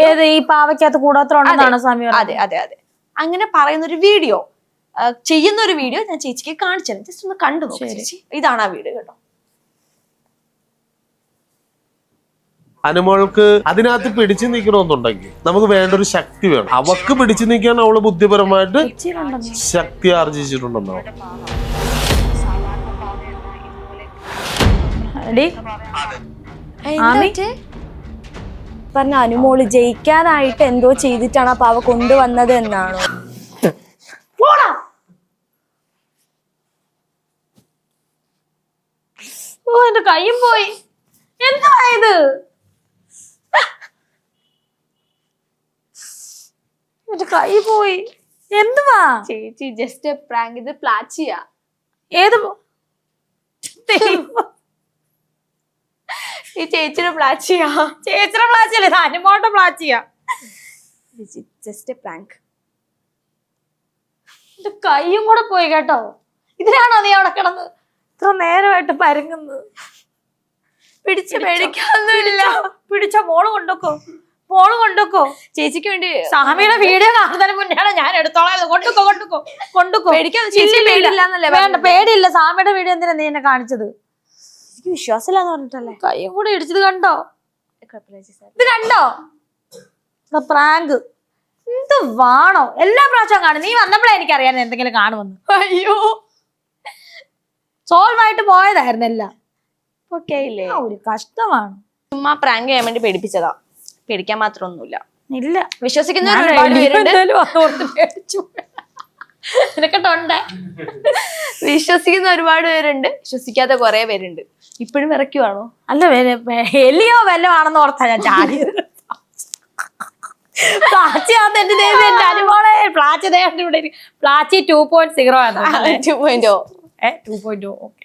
ഏത് ഈ പാവയ്ക്കകത്ത് കൂടാത്രമുണ്ടെന്നാണ് സ്വാമി പറഞ്ഞത്? അതെ അതെ അതെ. അങ്ങനെ പറയുന്ന ഒരു വീഡിയോ, ചെയ്യുന്ന ഒരു വീഡിയോ ഞാൻ ചേച്ചിക്ക് കാണിച്ചു തരാം. ജസ്റ്റ് ഒന്ന് കണ്ടു നോക്ക് ചേച്ചി. ഇതാണ് ആ വീഡിയോ കേട്ടോ. അനുമോൾക്ക് അതിനകത്ത് പിടിച്ചു നിൽക്കണമെന്നുണ്ടെങ്കിൽ നമുക്ക് വേണ്ട ഒരു ശക്തി വേണം. അവക്ക് പിടിച്ചു നിൽക്കാൻ അവള് ബുദ്ധിപരമായിട്ട് ശക്തി ആർജിച്ചിട്ടുണ്ടെന്നാവും. പറഞ്ഞ അനുമോള് ജയിക്കാനായിട്ട് എന്തോ ചെയ്തിട്ടാണ് ആ പാവ കൊണ്ടുവന്നത് എന്നാണോ? ഓ എന്റെ കയ്യും പോയി. എന്തുവാ ഇത്? എന്റെ കൈ പോയി. എന്തുവാ ചേച്ചി ജസ്റ്റ് പ്രാങ്ക്. ഇത് പ്ലാച്ചിയാ. ഏത് ഈ ചേച്ചിയുടെ പ്ലാച്ചിയാ. ചേച്ചിയുടെ പ്ലാച്ചിയല്ലേ, ഇത് അനുമോളുടെ പ്ലാച്ചിയാ. Just prank. എന്റെ കൈയും കൂടെ പോയി കേട്ടോ. ഇതിനാണോ നീ അവിടെ കിടന്ന് ഇത്ര നേരമായിട്ട് പരങ്ങുന്നത്? പിടിച്ച് പേടിക്കാനൊന്നുമില്ല. പിടിച്ച മോള് കൊണ്ടുക്കോ, മോള് കൊണ്ടുക്കോ. ചേച്ചിക്ക് വേണ്ടി സ്വാമിയുടെ വീഡിയോ കാണുന്നതിന് മുന്നെയാണ് ഞാൻ എടുത്തോളാം. കൊണ്ടുക്കോ കൊണ്ടുക്കോ കൊണ്ടുക്കോ. വേണ്ട, പേടിയില്ല. സ്വാമിയുടെ വീഡിയോ എന്തിനാ നീ എന്നെ കാണിച്ചത്? എനിക്ക് വിശ്വാസമില്ലാന്ന് പറഞ്ഞിട്ടല്ലേ. കൈയും കൂടെ ഇടിച്ചത് കണ്ടോ? ഇത് കണ്ടോ? പ്രാങ്ക് എന്ത് വാണോ? എല്ലാ പ്രാവശ്യവും കാണും. നീ വന്നപ്പോഴേ എനിക്കറിയാൻ എന്തെങ്കിലും കാണുമെന്ന്. അയ്യോ, സോൾവ് ആയിട്ട് പോയതായിരുന്നു എല്ലാം. ഓക്കെ ഇല്ലേ? ഒരു കഷ്ടമാണ്. ചുമ്മാ പ്രാങ്ക് ചെയ്യാൻ വേണ്ടി പേടിപ്പിച്ചതാ. പേടിക്കാൻ മാത്രമൊന്നുമില്ല. ഇല്ല, വിശ്വസിക്കുന്ന ഒരുപാട് പേരുണ്ട്. വിശ്വസിക്കുന്ന ഒരുപാട് പേരുണ്ട്, വിശ്വസിക്കാത്ത കുറെ പേരുണ്ട്. ഇപ്പോഴും വിറയ്ക്കുവാണോ? അല്ല, എലിയോ വല്ലോ ആണെന്ന് ഓർത്താ ഞാൻ ചാടിയത്. പ്ലാച്ചിയാന്ന് എന്റെ ദൈവം, എന്റെ അനുമോളെ. പ്ലാച്ചി ഇവിടെ പ്ലാച്ചി 2.0 ആണ്. 2.0. 2.0.